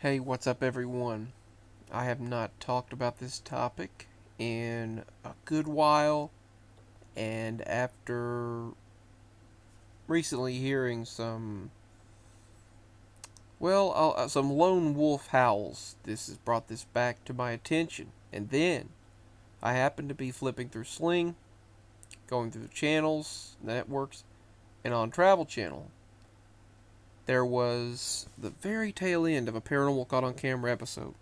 Hey, what's up, everyone? I have not talked about this topic in a good while, and after recently hearing some lone wolf howls, this has brought this back to my attention. And then I happened to be flipping through Sling, going through the channels, the networks, and on Travel Channel, there was the very tail end of a paranormal caught on camera episode,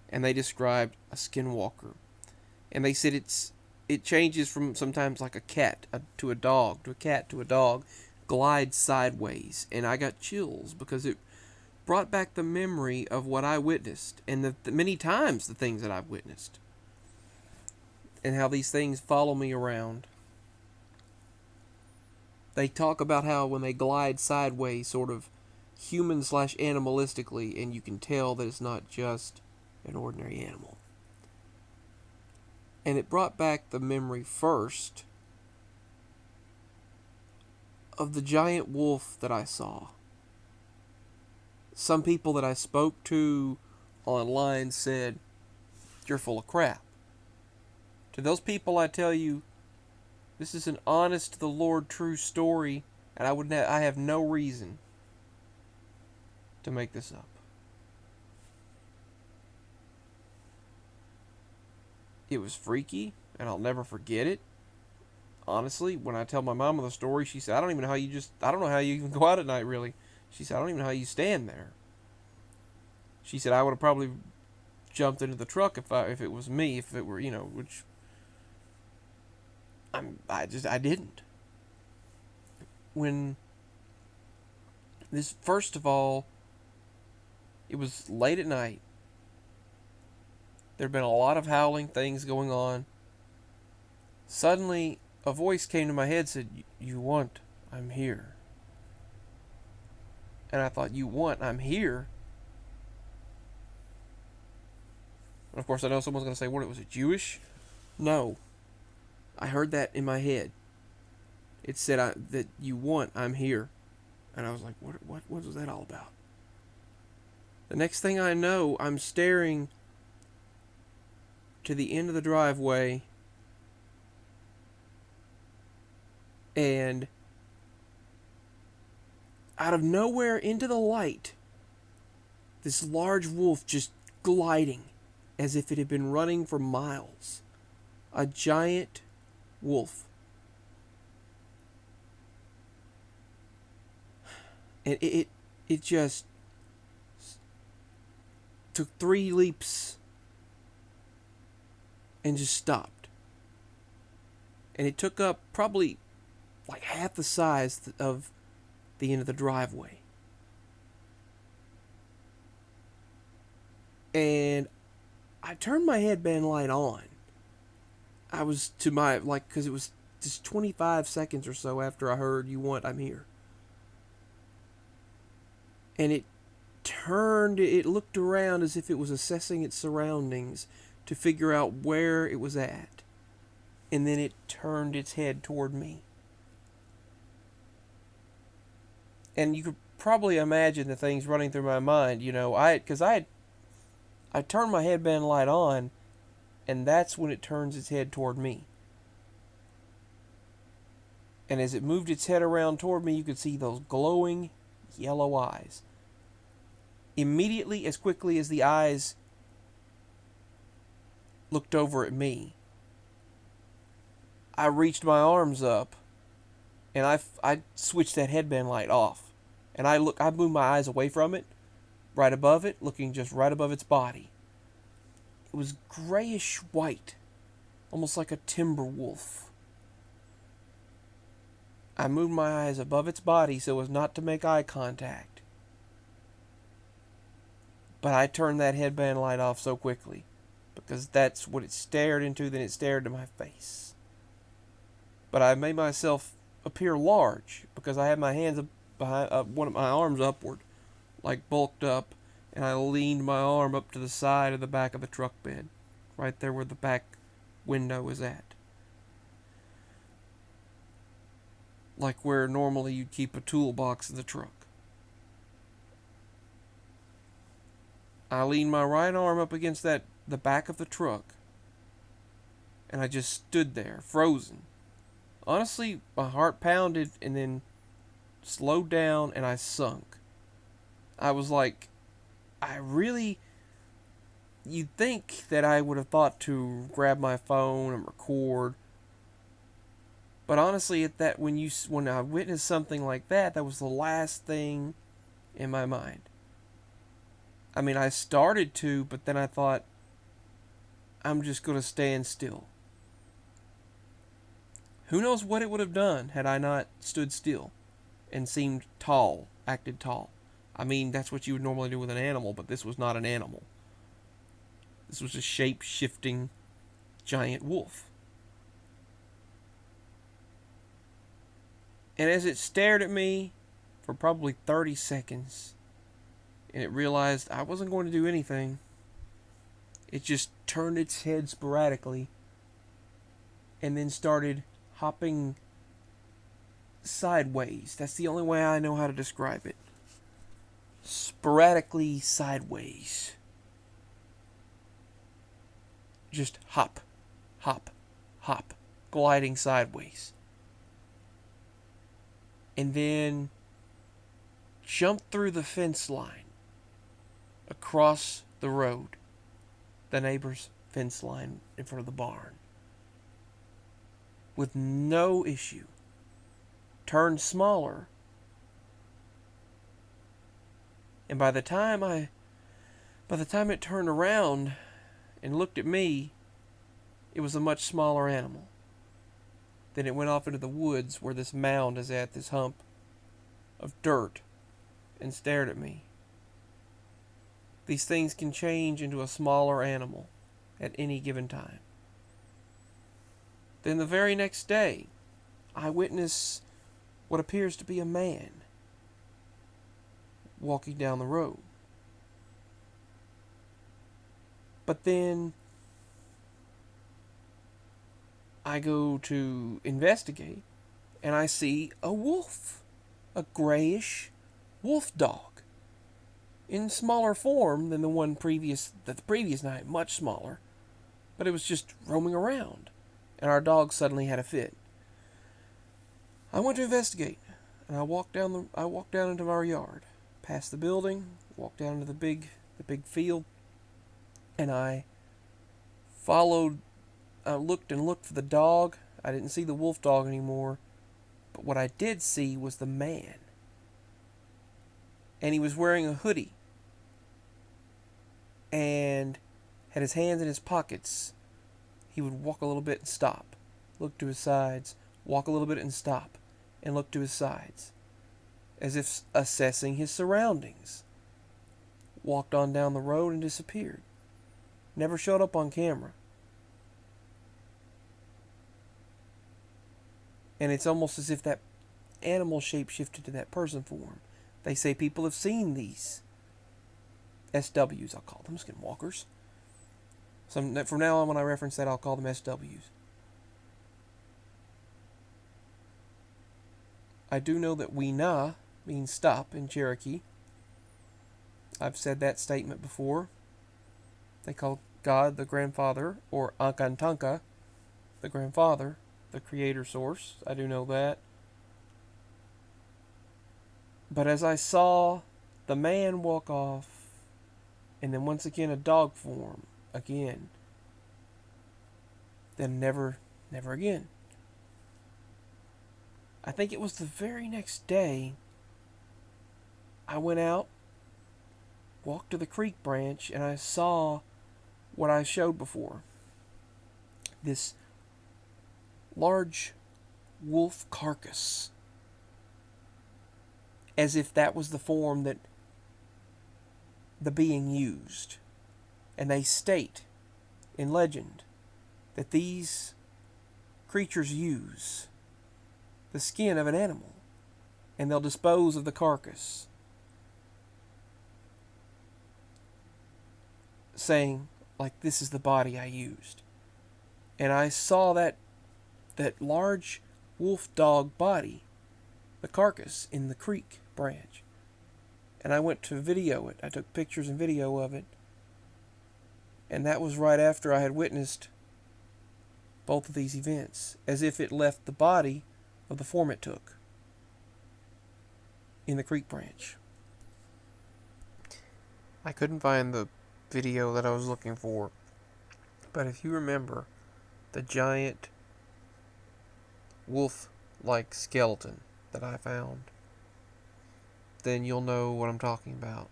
and they described a skinwalker. And they said it changes from sometimes like a cat to a dog, to a cat to a dog, glides sideways, and I got chills because it brought back the memory of what I witnessed and the many times the things that I've witnessed and how these things follow me around. They talk about how when they glide sideways, sort of human slash animalistically, and you can tell that it's not just an ordinary animal. And it brought back the memory first of the giant wolf that I saw. Some people that I spoke to online said, "You're full of crap." To those people, I tell you, this is an honest to the Lord true story, and I have no reason to make this up. It was freaky, and I'll never forget it. Honestly, when I tell my mama the story, she said, I don't know how you even go out at night, really." She said, "I don't even know how you stand there." She said, "I would have probably jumped into the truck if it was me, if it were, which I didn't." When this, first of all, it was late at night. There'd been a lot of howling things going on. Suddenly, a voice came to my head, said, "You want, I'm here." And I thought, "You want, I'm here?" And of course, I know someone's going to say, "What, was it Jewish?" No. I heard that in my head. It said that "you want, I'm here." And I was like, what was that all about? The next thing I know, I'm staring to the end of the driveway, and out of nowhere into the light, this large wolf just gliding as if it had been running for miles. A giant wolf. And it just took 3 leaps and just stopped. And it took up probably like half the size of the end of the driveway. And I turned my headband light on. I was to my, because it was just 25 seconds or so after I heard "You want, I'm here." And it looked around as if it was assessing its surroundings to figure out where it was at. And then it turned its head toward me. And you could probably imagine the things running through my mind, because I turned my headband light on, and that's when it turns its head toward me. And as it moved its head around toward me, you could see those glowing yellow eyes. Immediately, as quickly as the eyes looked over at me, I reached my arms up, and I switched that headband light off. And I moved my eyes away from it, right above it, looking just right above its body. It was grayish white, almost like a timber wolf. I moved my eyes above its body so as not to make eye contact. But I turned that headband light off so quickly, because that's what it stared into, then it stared into my face. But I made myself appear large, because I had my hands behind one of my arms upward, like bulked up, and I leaned my arm up to the side of the back of the truck bed, right there where the back window is at. Like where normally you'd keep a toolbox in the truck. I leaned my right arm up against the back of the truck, and I just stood there, frozen. Honestly, my heart pounded and then slowed down, and I sunk. I was like, I really. You'd think that I would have thought to grab my phone and record, but honestly, when I witnessed something like that, that was the last thing in my mind. I mean, I started to, but then I thought, I'm just going to stand still. Who knows what it would have done had I not stood still and seemed tall, acted tall. I mean, that's what you would normally do with an animal, but this was not an animal. This was a shape-shifting giant wolf. And as it stared at me for probably 30 seconds, and it realized I wasn't going to do anything, it just turned its head sporadically and then started hopping sideways. That's the only way I know how to describe it. Sporadically sideways. Just hop, hop, hop, gliding sideways. And then jumped through the fence line across the road, the neighbor's fence line in front of the barn, with no issue. Turned smaller, and by the time it turned around and looked at me, it was a much smaller animal. Then it went off into the woods where this mound is at, this hump of dirt, and stared at me. These things can change into a smaller animal at any given time. Then the very next day, I witness what appears to be a man walking down the road. But then I go to investigate, and I see a wolf, a grayish wolf dog, in smaller form than the previous night, much smaller, but it was just roaming around, and our dog suddenly had a fit. I went to investigate, and I walked down into our yard, past the building, walked down into the big field, and I looked for the dog. I didn't see the wolf dog anymore, but what I did see was the man. And he was wearing a hoodie and had his hands in his pockets. He would walk a little bit and stop, look to his sides, walk a little bit and stop, and look to his sides, as if assessing his surroundings. Walked on down the road and disappeared. Never showed up on camera. And it's almost as if that animal shape shifted to that person form. They say people have seen these SWs, I'll call them skinwalkers. So from now on, when I reference that, I'll call them SWs. I do know that Weena means stop in Cherokee. I've said that statement before. They call God the grandfather, or Ankantanka, the grandfather, the creator source. I do know that. But as I saw the man walk off, and then once again a dog form, again, then never again. I think it was the very next day, I went out, walked to the creek branch, and I saw what I showed before. This large wolf carcass. As if that was the form that the being used. And they state in legend that these creatures use the skin of an animal, and they'll dispose of the carcass, saying, like, this is the body I used. And I saw that large wolf dog body, the carcass, in the creek branch. And I went to video it. I took pictures and video of it. And that was right after I had witnessed both of these events, as if it left the body of the form it took in the creek branch. I couldn't find the video that I was looking for, but if you remember the giant wolf-like skeleton that I found, then you'll know what I'm talking about.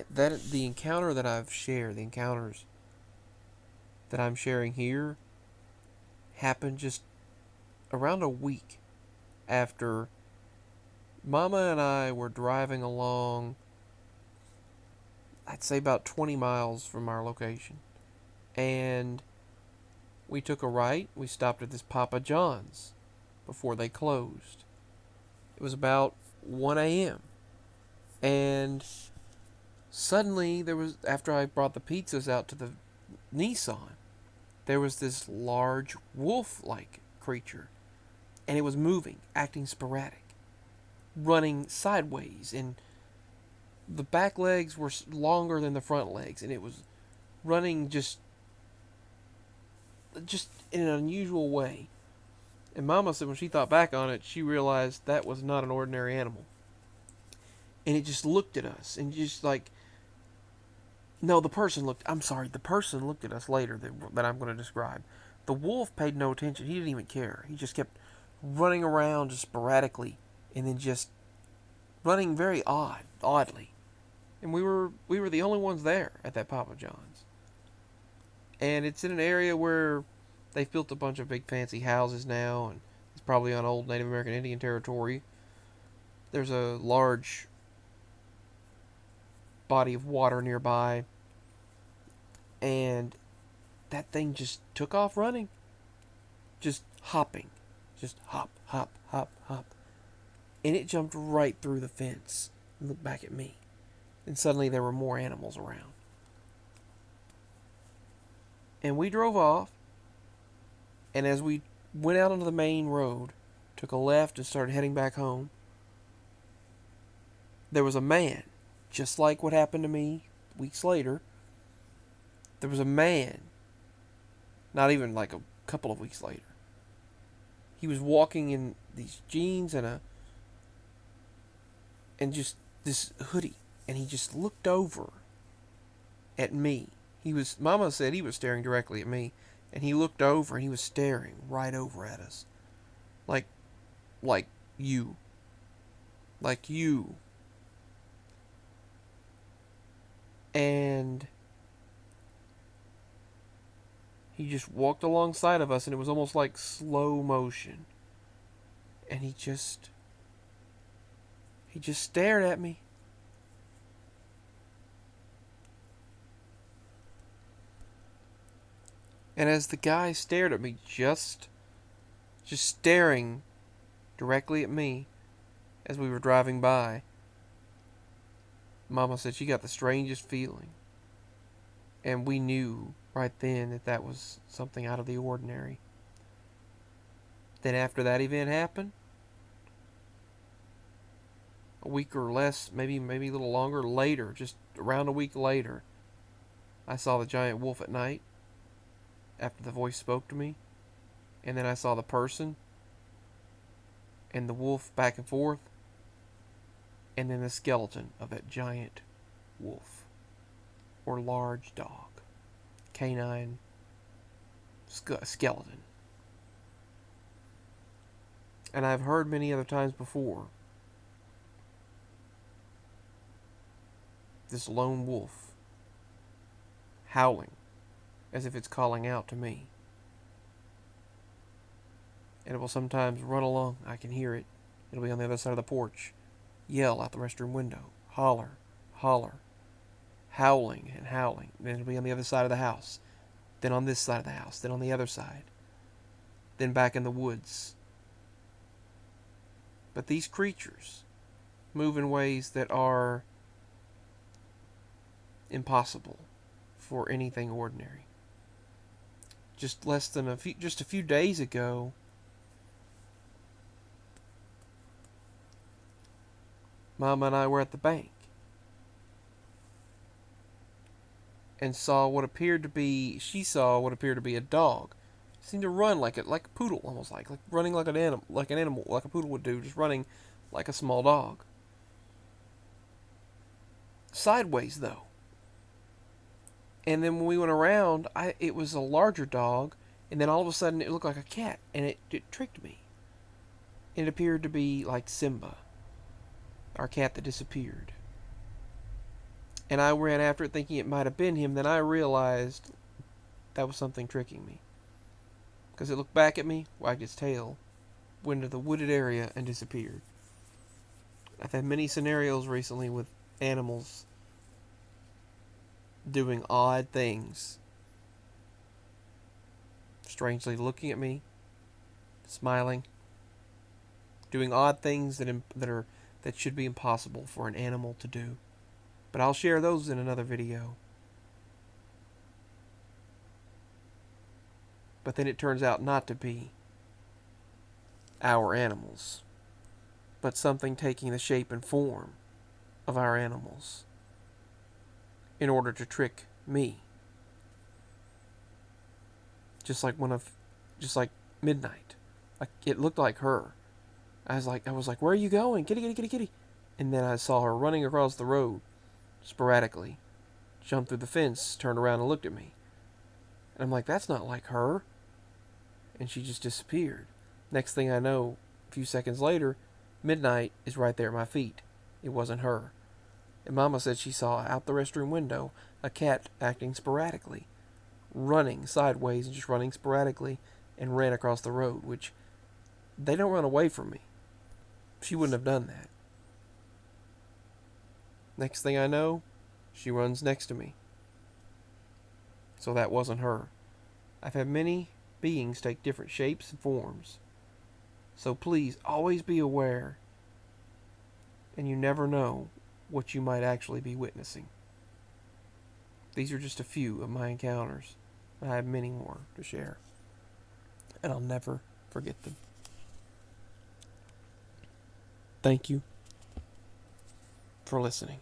That the encounter that I've shared, the encounters that I'm sharing here, happened just around a week after Mama and I were driving along, I'd say about 20 miles from our location. And we took a right. We stopped at this Papa John's before they closed. It was about 1 a.m. And suddenly there was, after I brought the pizzas out to the Nissan, there was this large wolf-like creature. And it was moving, acting sporadic, running sideways, and the back legs were longer than the front legs, and it was running just in an unusual way. And Mama said when she thought back on it, she realized that was not an ordinary animal. And it just looked at us, and just like, no, the person looked at us later that I'm going to describe. The wolf paid no attention. He didn't even care. He just kept running around just sporadically, and then just running very oddly. And we were the only ones there at that Papa John's. And it's in an area where they've built a bunch of big fancy houses now, and it's probably on old Native American Indian territory. There's a large body of water nearby, and that thing just took off running. Just hopping. Just hop, hop, hop, hop. And it jumped right through the fence and looked back at me. And suddenly there were more animals around. And we drove off, and as we went out onto the main road, took a left and started heading back home, there was a man, just like what happened to me weeks later. There was a man, not even like a couple of weeks later. He was walking in these jeans and just this hoodie, and he just looked over at me. Mama said he was staring directly at me, and he looked over and he was staring right over at us. Like you. Like you. And he just walked alongside of us, and it was almost like slow motion. And he just stared at me. And as the guy stared at me, just staring directly at me as we were driving by, Mama said she got the strangest feeling. And we knew right then that was something out of the ordinary. Then after that event happened, a week or less, maybe a little longer later, just around a week later, I saw the giant wolf at night after the voice spoke to me. And then I saw the person and the wolf back and forth, and then the skeleton of that giant wolf or large dog, canine skeleton. And I've heard many other times before this lone wolf howling as if it's calling out to me. And it will sometimes run along. I can hear it. It'll be on the other side of the porch. Yell out the restroom window. Holler, holler. Howling and howling. Then it'll be on the other side of the house. Then on this side of the house. Then on the other side. Then back in the woods. But these creatures move in ways that are impossible for anything ordinary. Just a few days ago, Mama and I were at the bank. and she saw what appeared to be a dog. It seemed to run like a poodle, almost like running like an animal, like a poodle would do, just running like a small dog. Sideways though. And then when we went around, it was a larger dog, and then all of a sudden it looked like a cat, and it tricked me. It appeared to be like Simba, our cat that disappeared. And I ran after it thinking it might have been him. Then I realized that was something tricking me. Because it looked back at me, wagged its tail, went into the wooded area, and disappeared. I've had many scenarios recently with animals doing odd things. Strangely looking at me, smiling, doing odd things that should be impossible for an animal to do. But I'll share those in another video. But then it turns out not to be our animals, but something taking the shape and form of our animals in order to trick me. Just like midnight. Like it looked like her. I was like, where are you going? Kitty, kitty, kitty, kitty. And then I saw her running across the road sporadically. Jumped through the fence, turned around and looked at me. And I'm like, that's not like her. And she just disappeared. Next thing I know, a few seconds later, midnight is right there at my feet. It wasn't her. And Mama said she saw out the restroom window a cat acting sporadically, running sideways and just running sporadically, and ran across the road, which they don't run away from me. She wouldn't have done that. Next thing I know, she runs next to me. So that wasn't her. I've had many beings take different shapes and forms. So please, always be aware. And you never know what you might actually be witnessing. These are just a few of my encounters. I have many more to share. And I'll never forget them. Thank you for listening.